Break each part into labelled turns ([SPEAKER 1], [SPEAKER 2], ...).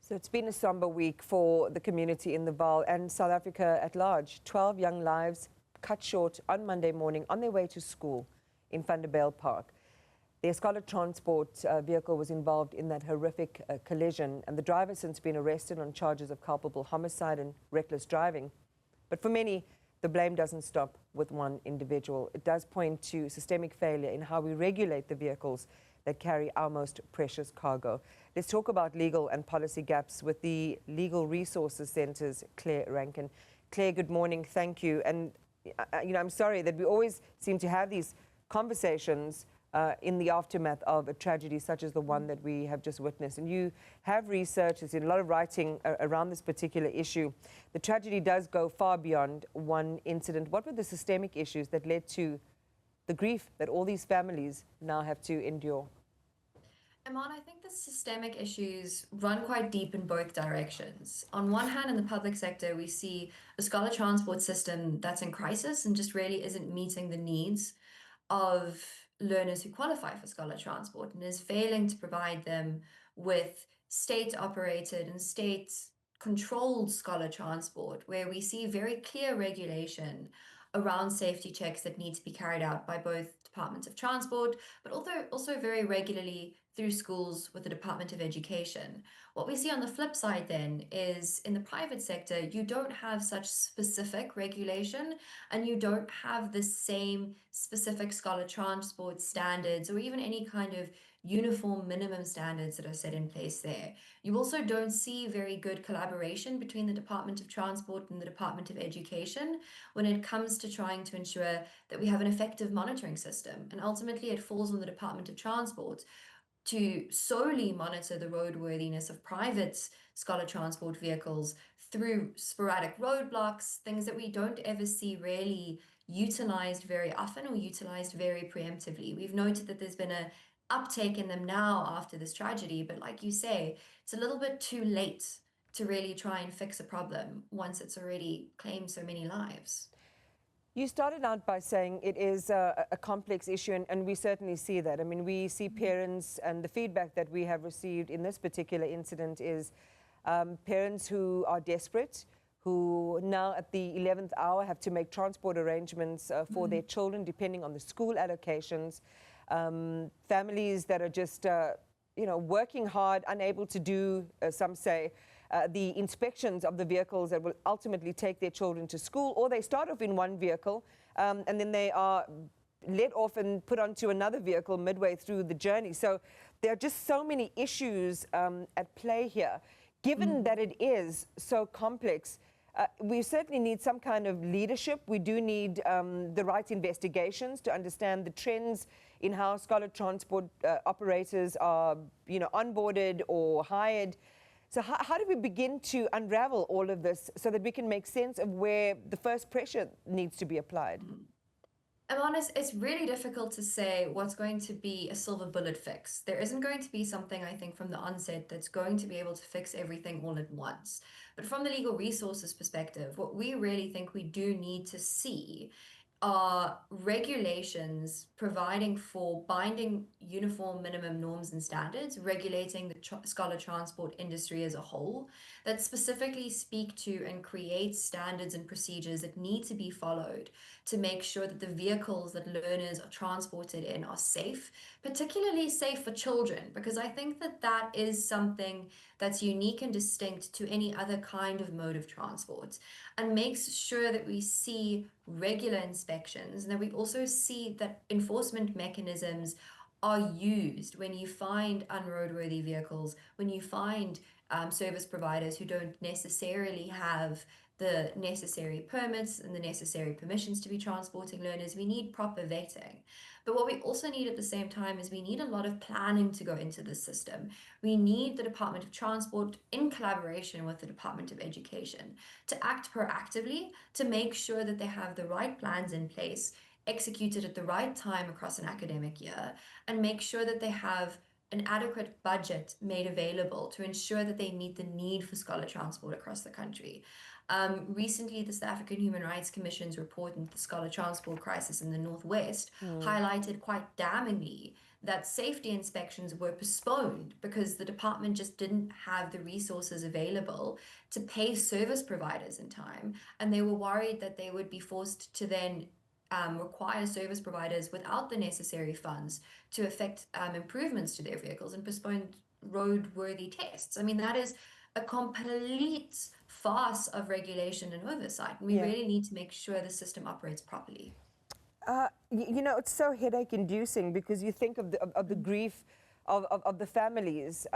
[SPEAKER 1] So it's been a somber week for the community in the Vaal and South Africa at large. 12 young lives cut short on Monday morning on their way to school in Vanderbijl Park. The Escola transport vehicle was involved in that horrific collision, and the driver has since been arrested on charges of culpable homicide and reckless driving. But for many, the blame doesn't stop with one individual. It does point to systemic failure in how we regulate the vehicles that carry our most precious cargo. Let's talk about legal and policy gaps with the Legal Resources Centre's Claire Rankin. Claire, good morning. Thank you. And I'm sorry that we always seem to have these conversations in the aftermath of a tragedy such as the one that we have just witnessed. And you have researched, there's been a lot of writing around this particular issue. The tragedy does go far beyond one incident. What were the systemic issues that led to the grief that all these families now have to endure?
[SPEAKER 2] Iman, I think the systemic issues run quite deep in both directions. On one hand, in the public sector, we see a scholar transport system that's in crisis and just really isn't meeting the needs of learners who qualify for scholar transport and is failing to provide them with state-operated and state-controlled scholar transport, where we see very clear regulation around safety checks that need to be carried out by both departments of transport, but also very regularly through schools with the Department of Education. What we see on the flip side then is in the private sector, you don't have such specific regulation and you don't have the same specific scholar transport standards or even any kind of uniform minimum standards that are set in place there. You also don't see very good collaboration between the Department of Transport and the Department of Education when it comes to trying to ensure that we have an effective monitoring system. And ultimately, it falls on the Department of Transport to solely monitor the roadworthiness of private scholar transport vehicles through sporadic roadblocks, things that we don't ever see really utilized very often or utilized very preemptively. We've noted that there's been a uptake in them now after this tragedy, but like you say, it's a little bit too late to really try and fix a problem once it's already claimed so many lives.
[SPEAKER 1] You started out by saying it is a complex issue, and we certainly see that. I mean, we see parents, and the feedback that we have received in this particular incident is parents who are desperate, who now at the 11th hour have to make transport arrangements for their children, depending on the school allocations. Families that are just, working hard, unable to do, some say, the inspections of the vehicles that will ultimately take their children to school, or they start off in one vehicle and then they are let off and put onto another vehicle midway through the journey. So there are just so many issues at play here. Given that it is so complex, we certainly need some kind of leadership. We do need the right investigations to understand the trends in how scholar transport operators are, onboarded or hired. So how do we begin to unravel all of this so that we can make sense of where the first pressure needs to be applied?
[SPEAKER 2] I'm honest, it's really difficult to say what's going to be a silver bullet fix. There isn't going to be something, I think, from the onset that's going to be able to fix everything all at once. But from the legal resources perspective, what we really think we do need to see are regulations providing for binding uniform minimum norms and standards, regulating the scholar transport industry as a whole, that specifically speak to and create standards and procedures that need to be followed to make sure that the vehicles that learners are transported in are safe, particularly safe for children, because I think that that is something that's unique and distinct to any other kind of mode of transport, and makes sure that we see regular inspections and that we also see that enforcement mechanisms are used when you find unroadworthy vehicles, when you find service providers who don't necessarily have the necessary permits and the necessary permissions to be transporting learners. We need proper vetting. But what we also need at the same time is we need a lot of planning to go into the system. We need the Department of Transport, in collaboration with the Department of Education, to act proactively to make sure that they have the right plans in place, executed at the right time across an academic year, and make sure that they have an adequate budget made available to ensure that they meet the need for scholar transport across the country. Recently, the South African Human Rights Commission's report into the scholar transport crisis in the Northwest highlighted quite damningly that safety inspections were postponed because the department just didn't have the resources available to pay service providers in time. And they were worried that they would be forced to then require service providers without the necessary funds to effect improvements to their vehicles and postpone roadworthy tests. I mean, that is a complete farce of regulation and oversight. And we really need to make sure the system operates properly.
[SPEAKER 1] You know, it's so headache-inducing because you think of the grief of the families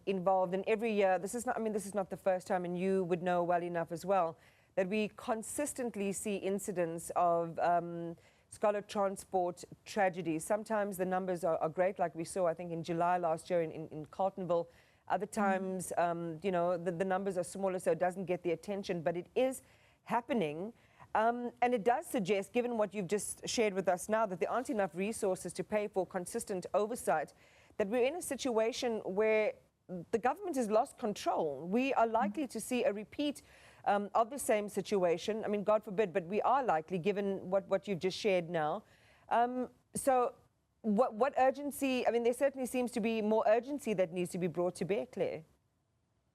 [SPEAKER 1] involved. And every year, this is not the first time, and you would know well enough as well, that we consistently see incidents of scholar transport tragedies. Sometimes the numbers are great, like we saw, I think, in July last year in Carletonville. Other times, you know, the numbers are smaller, so it doesn't get the attention, but it is happening. And it does suggest, given what you've just shared with us now, that there aren't enough resources to pay for consistent oversight, that we're in a situation where the government has lost control. We are likely to see a repeat of the same situation. I mean, God forbid, but we are likely, given what you've just shared now. So what urgency, I mean, there certainly seems to be more urgency that needs to be brought to bear, Claire.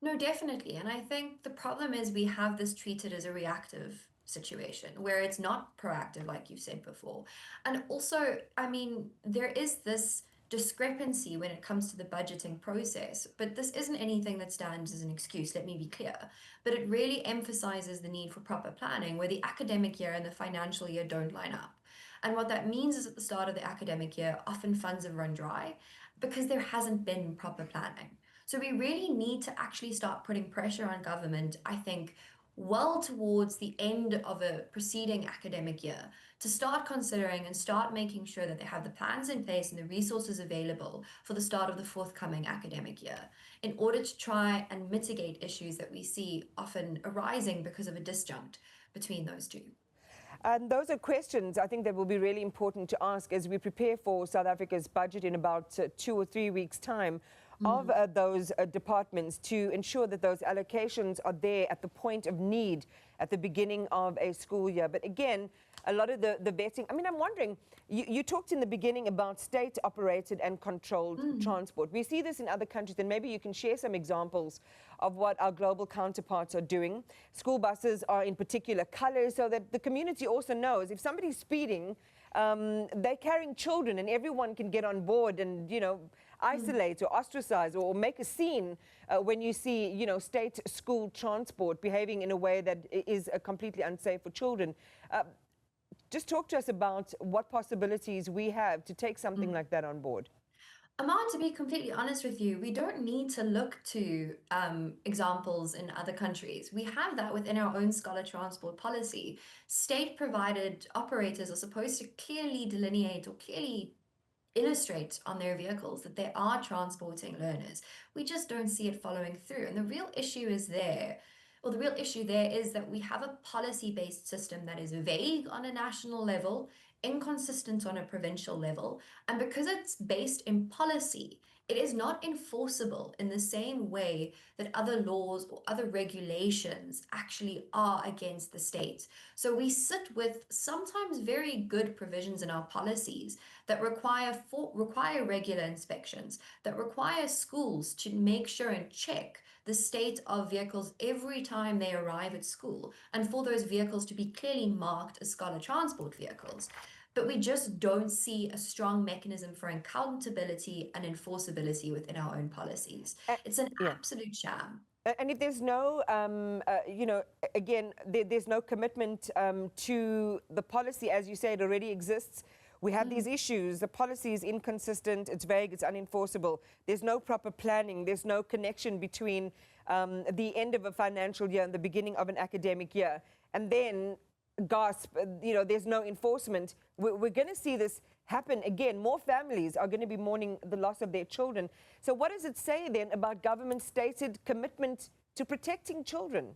[SPEAKER 2] No, definitely. And I think the problem is we have this treated as a reactive situation where it's not proactive, like you said before. And also, I mean, there is this discrepancy when it comes to the budgeting process, but this isn't anything that stands as an excuse, let me be clear. But it really emphasizes the need for proper planning where the academic year and the financial year don't line up. And what that means is at the start of the academic year, often funds have run dry because there hasn't been proper planning. So we really need to actually start putting pressure on government, I think, well towards the end of a preceding academic year to start considering and start making sure that they have the plans in place and the resources available for the start of the forthcoming academic year in order to try and mitigate issues that we see often arising because of a disjunct between those two.
[SPEAKER 1] And those are questions I think that will be really important to ask as we prepare for South Africa's budget in about 2 or 3 weeks' time. Of those departments to ensure that those allocations are there at the point of need at the beginning of a school year. But again, a lot of the vetting, I mean, I'm wondering, you talked in the beginning about state-operated and controlled transport. We see this in other countries, and maybe you can share some examples of what our global counterparts are doing. School buses are in particular colors so that the community also knows if somebody's speeding, they're carrying children and everyone can get on board and, you know, isolate or ostracize or make a scene when you see, you know, state school transport behaving in a way that is completely unsafe for children. Just talk to us about what possibilities we have to take something like that on board.
[SPEAKER 2] Aman, to be completely honest with you, we don't need to look to examples in other countries. We have that within our own scholar transport policy. State-provided operators are supposed to clearly delineate or clearly illustrate on their vehicles that they are transporting learners. We just don't see it following through. And the real issue is there, or the real issue there is that we have a policy-based system that is vague on a national level, inconsistent on a provincial level, and because it's based in policy, it is not enforceable in the same way that other laws or other regulations actually are against the state. So we sit with sometimes very good provisions in our policies that require regular inspections, that require schools to make sure and check the state of vehicles every time they arrive at school, and for those vehicles to be clearly marked as scholar transport vehicles. But we just don't see a strong mechanism for accountability and enforceability within our own policies. It's an absolute sham.
[SPEAKER 1] And if there's no, you know, again, there's no commitment to the policy, as you say, it already exists. We have these issues. The policy is inconsistent, it's vague, it's unenforceable. There's no proper planning. There's no connection between the end of a financial year and the beginning of an academic year. And then, gasp, you know, there's no enforcement. We're going to see this happen again. More families are going to be mourning the loss of their children. So what does it say then about government stated commitment to protecting children?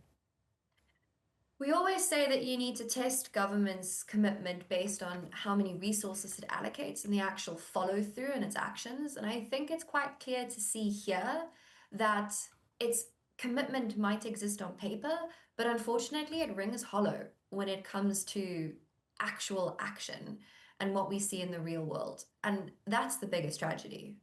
[SPEAKER 2] We always say that you need to test government's commitment based on how many resources it allocates and the actual follow through and its actions. And I think it's quite clear to see here that its commitment might exist on paper, but unfortunately it rings hollow when it comes to actual action. and what we see in the real world. And that's the biggest tragedy.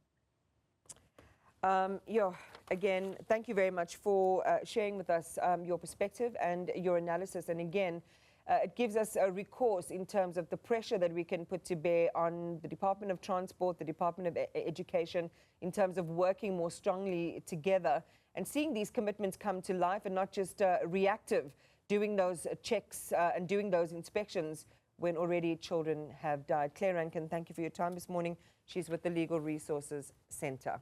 [SPEAKER 1] Yeah, again, thank you very much for sharing with us your perspective and your analysis. And again, it gives us a recourse in terms of the pressure that we can put to bear on the Department of Transport, the Department of Education, in terms of working more strongly together and seeing these commitments come to life and not just reactive, doing those checks and doing those inspections when already children have died. Claire Rankin, thank you for your time this morning. She's with the Legal Resources Centre.